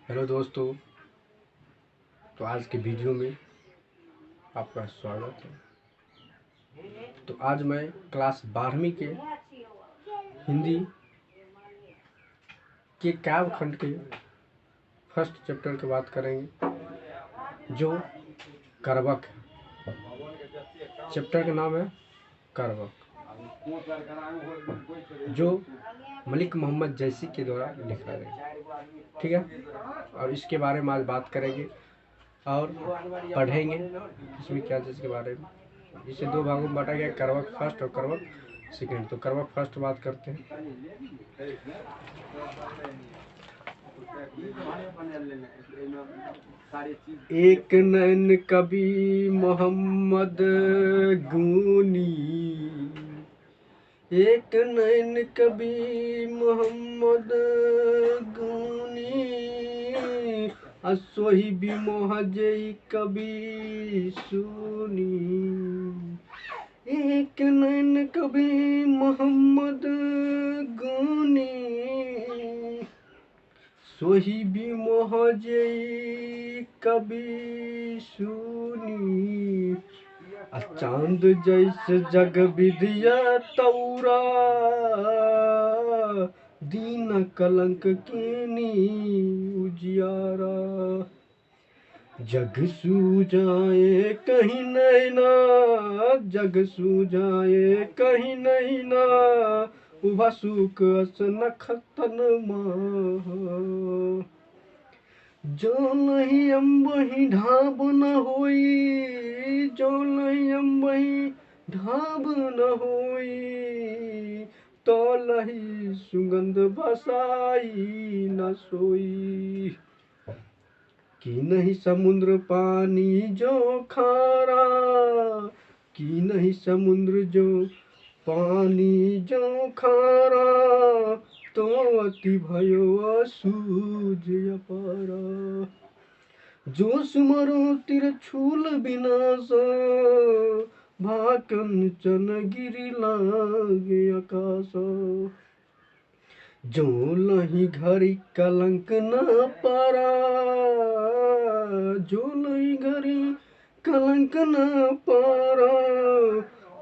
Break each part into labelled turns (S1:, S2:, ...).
S1: Hello दोस्तों। तो आज के वीडियो में आपका स्वागत है। तो आज मैं क्लास 12वीं के हिंदी के काव्य खंड के फर्स्ट चैप्टर की बात करेंगे, जो करवक है। चैप्टर का नाम है करवक, जो मलिक मोहम्मद जैसी के द्वारा लिखा गया। ठीक है, और इसके बारे में आज बात करेंगे और पढ़ेंगे इसमें क्या चीज़ के बारे में। इसे दो भागों में बांटा गया, करवक फर्स्ट और करवक सेकंड। तो करवक फर्स्ट बात करते हैं। एक नैन कवि मोहम्मद गुनी, एक नैन कवि मोहम्मद गुनी, असोही बिमोह जई कवि सुनी। एक नैन कवि मोहम्मद गुनी, सोही बिमोह जई कवि सुनी। चांद जैसे जग विधिया तौरा, दीन कलंक कीनी उजियारा। जग सूझाए कहीं नैना, जग सूझाए कहीं नैना, उभा सुख अस नखतन माह। जो नहीं अम्बही ढाब न होई, जो नहीं अम्बही ढाब न होई, तो लही सुगंध बसाई न सोई। कि नहीं समुद्र पानी जो खारा, कि नहीं समुद्र जो पानी जो खारा, तो अति भयो असूझ अपारा। जो सुमरो तिरछूल विनाशा, भाकन चन गिरि लागे आकाशा। जो लही घरी कलंक न पारा, जो लही घरी कलंक न पारा,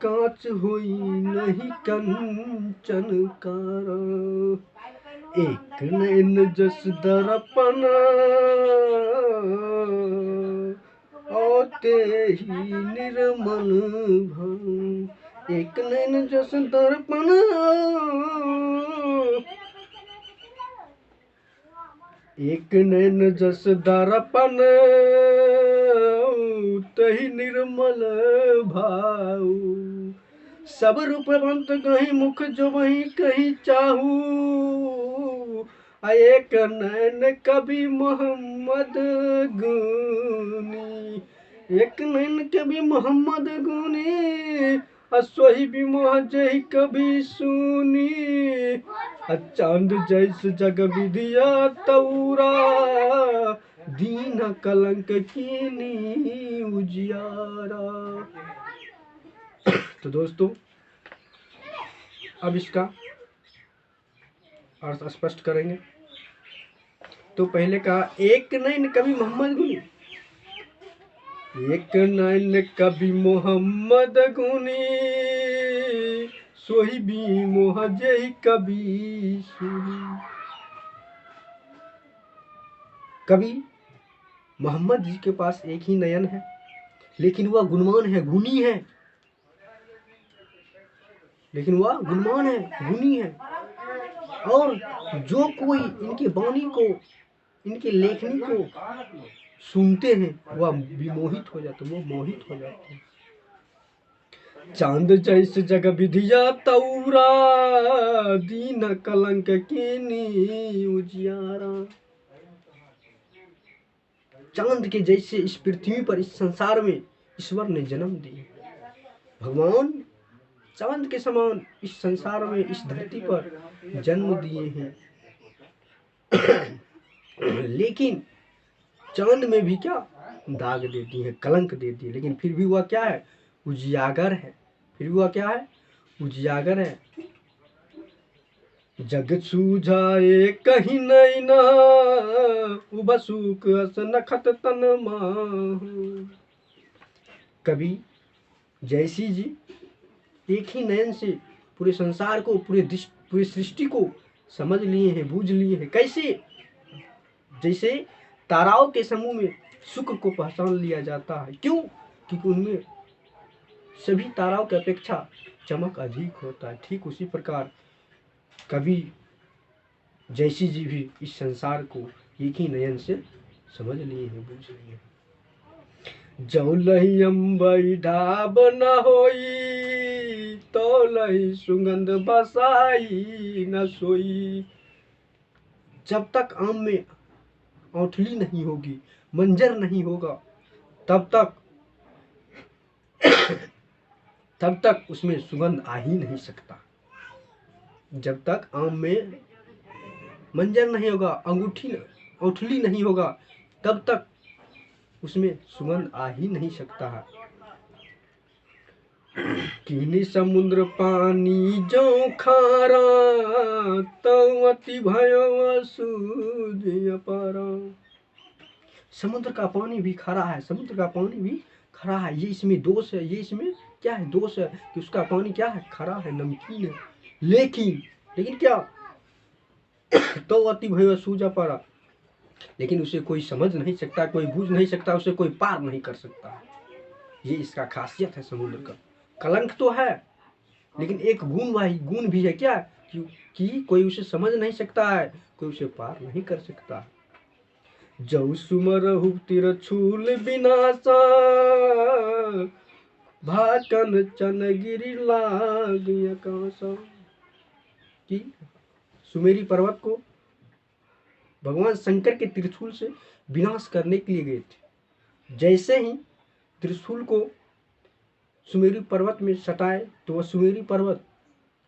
S1: कांच होई नहीं कंचन कारा। एक नैन जस दर्पण, ओते ही निर्मल भाव। एक नैन जस दर्पण, एक नैन जस दर्पण, तही निर्मल भाव। सब रूपवंत कहीं मुख जो वही कहीं चाहू, एक नैन कवि मोहम्मद गुनी। एक नैन कवि मोहम्मद गुनी, असोही बिमोह जही कवि सुनी। चांद जैस जग विधिया तौरा, दीन कलंक कीनी उजियारा। तो दोस्तों, अब इसका अर्थ स्पष्ट करेंगे। तो पहले कहा एक नैन कवि मोहम्मद गुनी, एक नैन कवि मोहम्मद गुनी, सोही बिमोह जई कवि सुनी। कवि मोहम्मद जी के पास एक ही नयन है, लेकिन वह गुणवान है, गुनी है। लेकिन वह गुणवान है, गुनी है। और जो कोई इनकी वाणी को, इनकी लेखनी को सुनते हैं, वह विमोहित हो जाते, वो मोहित हो जाते हैं। चांद जैसे जग विधिया तौरा, दीन कलंक कीनी उजियारा। चांद के जैसे इस पृथ्वी पर, इस संसार में ईश्वर ने जन्म दिया। भगवान चांद के समान इस संसार में, इस धरती पर जन्म दिए हैं। लेकिन चांद में भी क्या दाग देती है, कलंक देती है। लेकिन फिर भी वह क्या है, उजियागर है। फिर भी वह क्या है, उजियागर है। जग सूझाए कहीं नहीं ना, उबसूक अस नखत तन माहू। कवि जयसी जी एक ही नयन से पूरे संसार को, पूरी सृष्टि को समझ लिए हैं, बूझ लिए हैं। कैसे? जैसे ताराओं के समूह में शुक्र को पहचान लिया जाता है। क्यों? क्योंकि उनमें सभी ताराओं की अपेक्षा चमक अधिक होता है। ठीक उसी प्रकार कवि जयसी जी भी इस संसार को एक ही नयन से समझ लिए हैं, बूझ लिए हैं। जौ लही अम्बई ढाब न होई, तो लही सुगंध बसाई न सोई। जब तक आम में औंठली नहीं होगी, मंजर नहीं होगा, तब तक उसमें सुगंध आ ही नहीं सकता। जब तक आम में मंजर नहीं होगा, औंठली नहीं होगा, तब तक उसमें सुगंध आ ही नहीं सकता है। किनी समुद्र पानी जो खारा, तो अति भयो सूझ पारा। समुद्र का पानी भी खरा है, समुद्र का पानी भी खरा है। ये इसमें दोष है, ये इसमें क्या है? दोष है कि उसका पानी क्या है? खरा है, नमकीन है। लेकिन क्या? तो अति भयो सूझ पारा। लेकिन उसे कोई समझ नहीं सकता, कोई बूझ नहीं सकता, उसे कोई पार नहीं कर सकता। ये इसका खासियत है समुद्र का। कलंक तो है, लेकिन एक गुण भी है। क्या? कि कोई उसे समझ नहीं सकता है, कोई उसे पार नहीं कर सकता। जौ सुमरहु तिरछूल विनाशा, भाकन चनगिरी लाग आकाशा। कि सुमेरी पर्वत को भगवान शंकर के त्रिशूल से विनाश करने के लिए गए थे। जैसे ही त्रिशूल को सुमेरु पर्वत में सटाए, तो वह सुमेरु पर्वत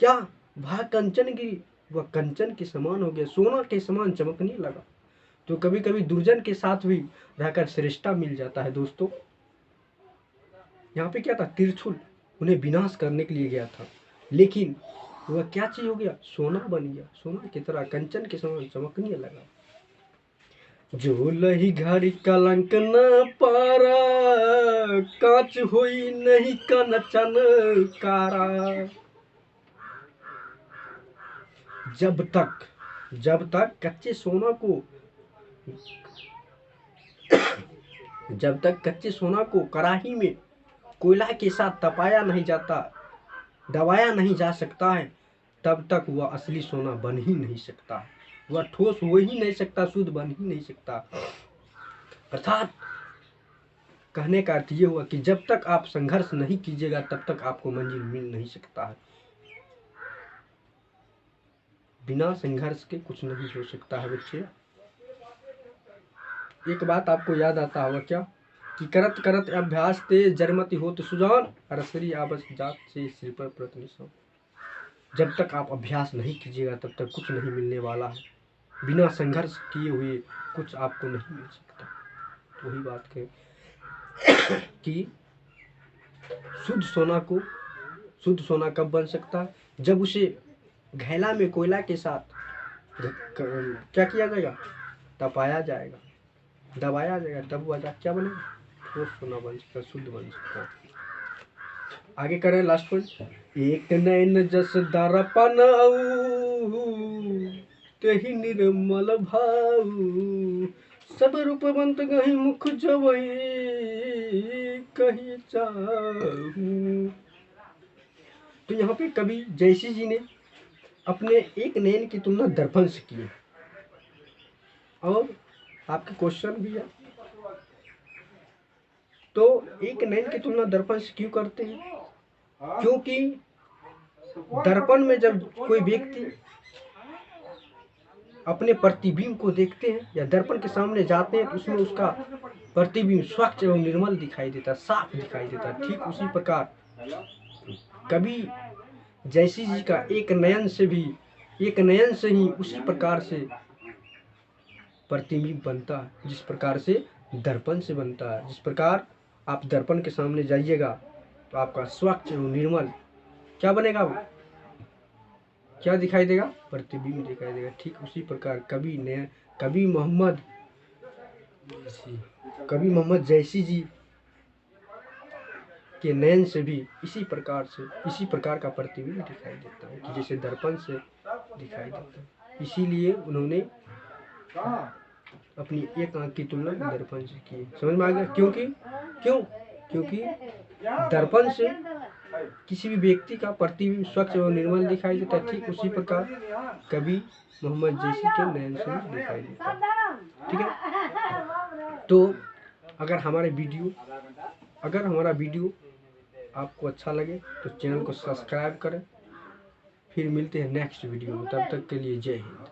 S1: क्या? वह कंचन गिरी, वह कंचन के समान हो गया, सोना के समान चमकने लगा। तो कभी कभी दुर्जन के साथ भी रहकर श्रेष्ठता मिल जाता है दोस्तों। यहाँ पे क्या था? त्रिशूल उन्हें विनाश करने के लिए गया था, लेकिन वह क्या चीज हो गया? सोना बन गया, सोना की तरह कंचन के समान चमकने लगा। जो लही घड़ी कलंक न पारा, कांच हुई नहीं कंचन कारा। जब तक कच्चे सोना को कड़ाही में कोयला के साथ तपाया नहीं जाता, दबाया नहीं जा सकता है, तब तक वह असली सोना बन ही नहीं सकता। वह ठोस हो ही नहीं सकता, शुद्ध बन ही नहीं सकता। अर्थात कहने का अर्थ ये हुआ कि जब तक आप संघर्ष नहीं कीजिएगा, तब तक आपको मंजिल मिल नहीं सकता है। बिना संघर्ष के कुछ नहीं हो सकता है बच्चे। एक बात आपको याद आता होगा क्या? कि करत करत अभ्यास ते जरमति होत सुजान, रसरी आबस जात से सिर पर प्रत निशान। जब तक आप अभ्यास नहीं कीजिएगा, तब तक कुछ नहीं मिलने वाला है। बिना संघर्ष किए हुए कुछ आपको नहीं मिल सकता। तो वही बात करें कि शुद्ध सोना कब बन सकता है? जब उसे घैला में कोयला के साथ क्या किया जाएगा? तपाया जाएगा, दबाया जाएगा, तब वह क्या बनेगा? ठोस सोना बन सकता, शुद्ध बन सकता। आगे करें लास्ट पॉइंट। एक नैन जस दर्पण तेहि निर्मल भाऊ, सब रूपवंत गहि मुख जवई कही चाहूं। तो यहाँ पे कवि जयसी जी ने अपने एक नयन की तुलना दर्पण से की है। और आपके क्वेश्चन भी है, तो एक नयन की तुलना दर्पण से क्यों करते हैं? क्योंकि दर्पण में जब कोई व्यक्ति अपने प्रतिबिंब को देखते हैं या दर्पण के सामने जाते हैं, तो उसमें उसका प्रतिबिंब स्वच्छ एवं निर्मल दिखाई देता है, साफ दिखाई देता है। ठीक उसी प्रकार कवि जयसी जी का एक नयन से ही उसी प्रकार से प्रतिबिंब बनता है, जिस प्रकार से दर्पण से बनता है। जिस प्रकार आप दर्पण के सामने जाइएगा, तो आपका स्वच्छ एवं निर्मल क्या बनेगा? वो क्या दिखाई देगा? प्रतिबिंब दिखाई देगा। ठीक उसी प्रकार कवि मोहम्मद जैसी जी के नयन से भी इसी प्रकार का प्रतिबिंब दिखाई देता है कि जैसे दर्पण से दिखाई देता है। इसीलिए उन्होंने अपनी एक आंख की तुलना दर्पण से की। समझ में आ गया? क्योंकि दर्पण से किसी भी व्यक्ति का प्रतिबिंब स्वच्छ और निर्मल दिखाई देता है। ठीक उसी प्रकार कवि मोहम्मद जैसी के नयन से भी दिखाई देता है। ठीक है, तो अगर हमारा वीडियो आपको अच्छा लगे तो चैनल को सब्सक्राइब करें। फिर मिलते हैं नेक्स्ट वीडियो में, तब तक के लिए जय हिंद।